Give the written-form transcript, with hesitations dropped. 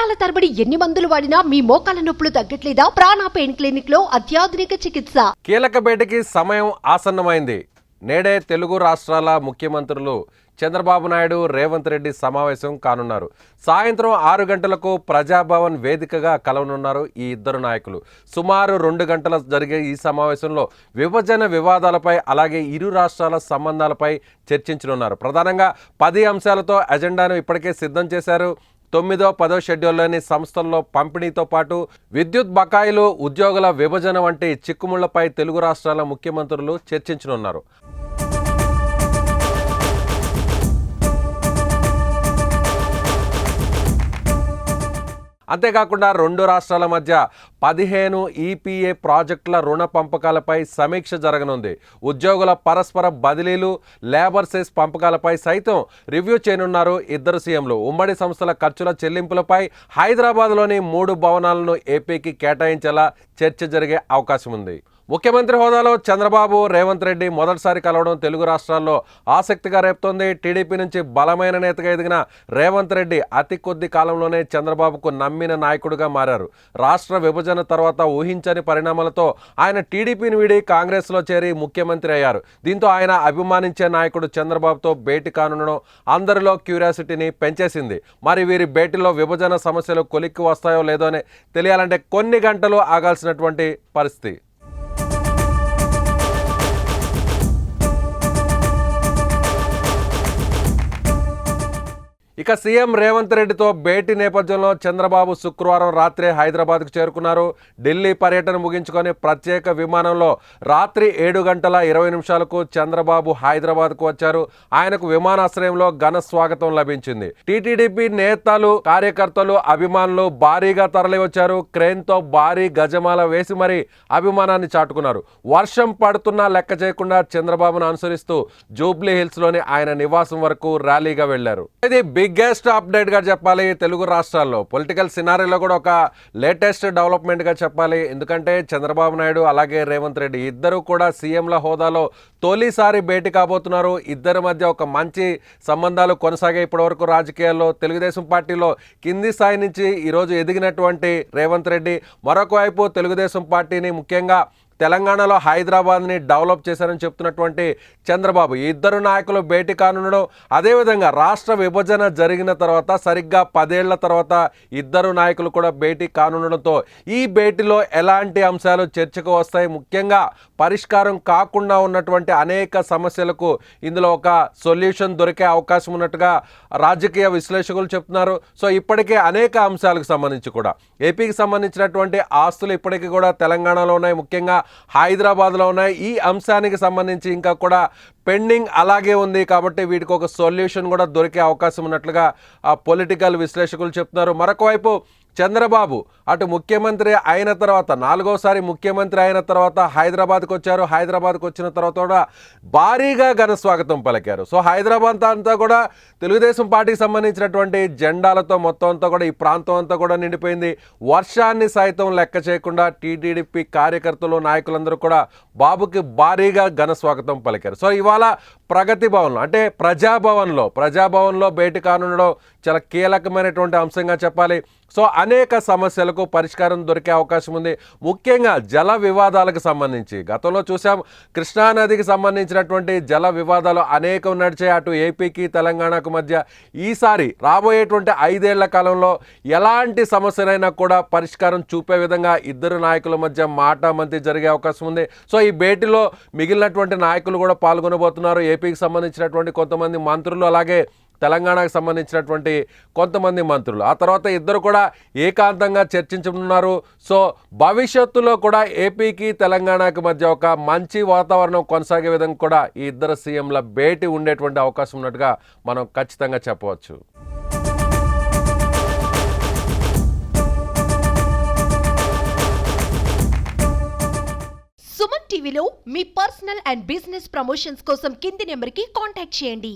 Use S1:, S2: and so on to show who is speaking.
S1: సంవత్సరాల తరబడి ఎన్ని మందులు వాడినా మీ మోకాల నొప్పులు తగ్గట్లేదా? ప్రాణ పెయిన్ క్లినిక్ లో అత్యాధునిక చికిత్స.
S2: కీలక భేటీకి సమయం ఆసన్నమైంది. నేడే తెలుగు రాష్ట్రాల ముఖ్యమంత్రులు చంద్రబాబు నాయుడు, రేవంత్ రెడ్డి సమావేశం కానున్నారు. సాయంత్రం 6 గంటలకు ప్రజాభవన్ వేదికగా కలవనున్నారు ఈ ఇద్దరు నాయకులు. సుమారు 2 గంటల జరిగే ఈ సమావేశంలో విభజన వివాదాలపై అలాగే ఇరు రాష్ట్రాల సంబంధాలపై చర్చించనున్నారు. ప్రధానంగా 10 అంశాలతో ఎజెండాను ఇప్పటికే సిద్ధం చేశారు. 9వ 10వ షెడ్యూల్లోని సంస్థల్లో పంపిణీతో పాటు విద్యుత్ బకాయిలు, ఉద్యోగుల విభజన వంటి చిక్కుముళ్లపై తెలుగు రాష్ట్రాల ముఖ్యమంత్రులు చర్చించనున్నారు. అంతేకాకుండా 2 రాష్ట్రాల మధ్య 15 ఈపీఏ ప్రాజెక్టుల రుణ పంపకాలపై సమీక్ష జరగనుంది. ఉద్యోగుల పరస్పర బదిలీలు, లేబర్ సెస్ పంపకాలపై సైతం రివ్యూ చేయనున్నారు ఇద్దరు సీఎంలు. ఉమ్మడి సంస్థల ఖర్చుల చెల్లింపులపై హైదరాబాద్లోని 3 భవనాలను ఏపీకి కేటాయించేలా చర్చ జరిగే అవకాశం ఉంది. ముఖ్యమంత్రి హోదాలో చంద్రబాబు, రేవంత్ రెడ్డి మొదటిసారి కలవడం తెలుగు రాష్ట్రాల్లో ఆసక్తిగా రేపుతోంది. టీడీపీ నుంచి బలమైన నేతగా ఎదిగిన రేవంత్ రెడ్డి అతి కొద్ది కాలంలోనే చంద్రబాబుకు నమ్మిన నాయకుడిగా మారారు. రాష్ట్ర విభజన తర్వాత ఊహించని పరిణామాలతో ఆయన టీడీపీని వీడి కాంగ్రెస్లో చేరి ముఖ్యమంత్రి అయ్యారు. దీంతో ఆయన అభిమానించే నాయకుడు చంద్రబాబుతో భేటీ కానుండడం అందరిలో క్యూరియాసిటీని పెంచేసింది. మరి వీరి భేటీలో విభజన సమస్యలు కొలిక్కి వస్తాయో లేదో అని తెలియాలంటే కొన్ని గంటలు ఆగాల్సినటువంటి పరిస్థితి. ఇక సీఎం రేవంత్ రెడ్డితో భేటీ నేపథ్యంలో చంద్రబాబు శుక్రవారం రాత్రి హైదరాబాద్కు చేరుకున్నారు. ఢిల్లీ పర్యటన ముగించుకొని ప్రత్యేక విమానంలో రాత్రి 7:20 చంద్రబాబు హైదరాబాద్కు వచ్చారు. ఆయనకు విమానాశ్రయంలో ఘన స్వాగతం లభించింది. టీటీడీపీ నేతలు, కార్యకర్తలు, అభిమానులు భారీగా తరలి వచ్చారు. క్రేన్తో భారీ గజమాల వేసి మరీ అభిమానాన్ని చాటుకున్నారు. వర్షం పడుతున్నా లెక్క చేయకుండా చంద్రబాబును అనుసరిస్తూ జూబ్లీ హిల్స్లోని ఆయన నివాసం వరకు ర్యాలీగా వెళ్లారు. ఇది బిగ్గెస్ట్ అప్డేట్ గా చెప్పాలి. తెలుగు రాష్ట్రాల్లో పొలిటికల్ సినారీలో కూడా ఒక లేటెస్ట్ డెవలప్మెంట్ గా చెప్పాలి. ఎందుకంటే చంద్రబాబు నాయుడు అలాగే రేవంత్ రెడ్డి ఇద్దరు కూడా సీఎంల హోదాలో తొలిసారి భేటీ కాబోతున్నారు. ఇద్దరి మధ్య ఒక మంచి సంబంధాలు కొనసాగే ఇప్పటివరకు రాజకీయాల్లో. తెలుగుదేశం పార్టీలో కింది స్థాయి నుంచి ఈరోజు ఎదిగినటువంటి రేవంత్ రెడ్డి మరొక వైపు తెలుగుదేశం పార్టీని ముఖ్యంగా తెలంగాణలో హైదరాబాద్ని డెవలప్ చేశారని చెప్తున్నటువంటి చంద్రబాబు, ఈ ఇద్దరు నాయకులు భేటీ కానుండడం, అదేవిధంగా రాష్ట్ర విభజన జరిగిన తర్వాత సరిగ్గా 10 ఏళ్ల తర్వాత ఇద్దరు నాయకులు కూడా భేటీ కానుండడంతో ఈ భేటీలో ఎలాంటి అంశాలు చర్చకు వస్తాయి, ముఖ్యంగా పరిష్కారం కాకుండా ఉన్నటువంటి అనేక సమస్యలకు ఇందులో ఒక సొల్యూషన్ దొరికే అవకాశం ఉన్నట్టుగా రాజకీయ విశ్లేషకులు చెప్తున్నారు. సో ఇప్పటికే అనేక అంశాలకు సంబంధించి కూడా ఏపీకి సంబంధించినటువంటి ఆస్తులు ఇప్పటికీ కూడా తెలంగాణలో ఉన్నాయి, ముఖ్యంగా హైదరాబాద్లో ఉన్నాయి. ఈ అంశానికి సంబంధించి ఇంకా కూడా పెండింగ్ అలాగే ఉంది. కాబట్టి వీటికి ఒక సొల్యూషన్ కూడా దొరికే అవకాశం ఉన్నట్లుగా పొలిటికల్ విశ్లేషకులు చెప్తున్నారు. మరొక వైపు చంద్రబాబు అటు ముఖ్యమంత్రి అయిన తర్వాత 4వసారి ముఖ్యమంత్రి అయిన తర్వాత హైదరాబాద్కు వచ్చారు. హైదరాబాద్కు వచ్చిన తర్వాత కూడా భారీగా ఘన స్వాగతం పలికారు. సో హైదరాబాద్ అంతా కూడా తెలుగుదేశం పార్టీకి సంబంధించినటువంటి జెండాలతో మొత్తం అంతా కూడా ఈ ప్రాంతం అంతా కూడా నిండిపోయింది. వర్షాన్ని సైతం లెక్క చేయకుండా టీటీడీపీ కార్యకర్తలు, నాయకులందరూ కూడా బాబుకి భారీగా ఘన స్వాగతం పలికారు. సో ఇవాళ ప్రగతి భవన్లో అంటే ప్రజాభవన్లో భేటీ కానుండడం చాలా కీలకమైనటువంటి అంశంగా చెప్పాలి. సో అనేక సమస్యలకు పరిష్కారం దొరికే అవకాశం ఉంది. ముఖ్యంగా జల వివాదాలకు సంబంధించి గతంలో చూసాం, కృష్ణానదికి సంబంధించినటువంటి జల వివాదాలు అనేకం నడిచాయి అటు ఏపీకి తెలంగాణకు మధ్య. ఈసారి రాబోయేటువంటి 5 ఏళ్ల కాలంలో ఎలాంటి సమస్యలైనా కూడా పరిష్కారం చూపే విధంగా ఇద్దరు నాయకుల మధ్య మాటామంతి జరిగే అవకాశం ఉంది. సో ఈ భేటీలో మిగిలినటువంటి నాయకులు కూడా పాల్గొనబోతున్నారు. ఏపీకి సంబంధించినటువంటి కొంతమంది మంత్రులు, అలాగే తెలంగాణకు సంబంధించినటువంటి కొంతమంది మంత్రులు. ఆ తర్వాత ఇద్దరు కూడా ఏకాంతంగా చర్చించనున్నారు. సో భవిష్యత్తులో కూడా ఏపీకి తెలంగాణకు మధ్య ఒక మంచి వాతావరణం కొనసాగే విధంగా కూడా ఈ ఇద్దరు సీఎంల భేటీ ఉండేటువంటి అవకాశం ఉన్నట్టుగా మనం ఖచ్చితంగా చెప్పవచ్చు.
S1: సుమన్ టీవీలో మీ పర్సనల్ అండ్ బిజినెస్ ప్రమోషన్స్ కోసం కింది నెంబర్కి కాంటాక్ట్ చేయండి.